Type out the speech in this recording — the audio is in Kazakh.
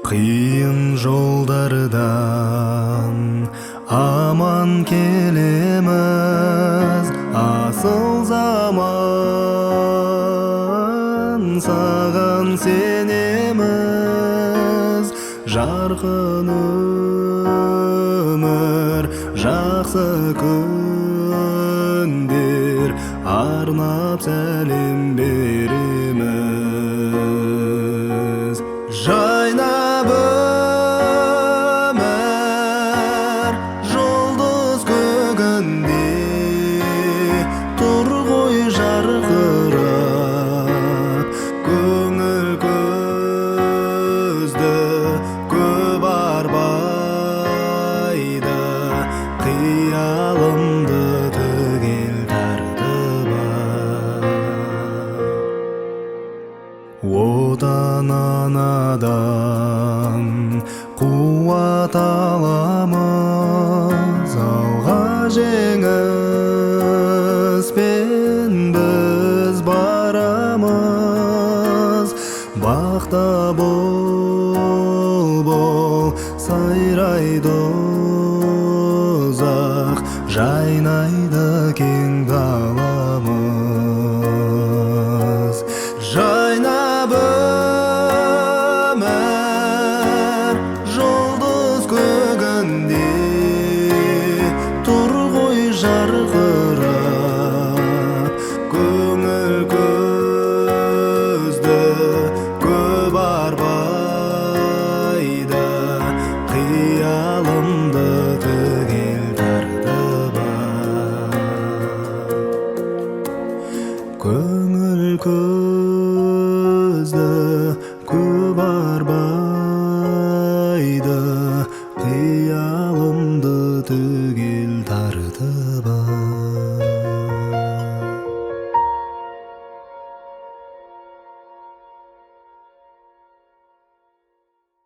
Қиын жолдардан аман келеміз, асыл заман саған сенеміз. Жарқын өмір, жақсы күндер, арнап сәлем береміз. Жайнап өмір жұлдыз көгінде, тұр ғой жарқырап, көңіл көзді көп арбайды, қиялымды түгел тартып отан анадан қуат аламыз, алға жеңіспен біз барамыз. Бақта бол, сайрайды ұзақ, жайнайды кең даламыз. Жайнап өмір жұлдыз көгінде, тұр ғой жарқырап, көңіл көзді көп арбайды, қиялымды түгел тартып көңіл көзді көп арбайды, қиялымды түгел тартып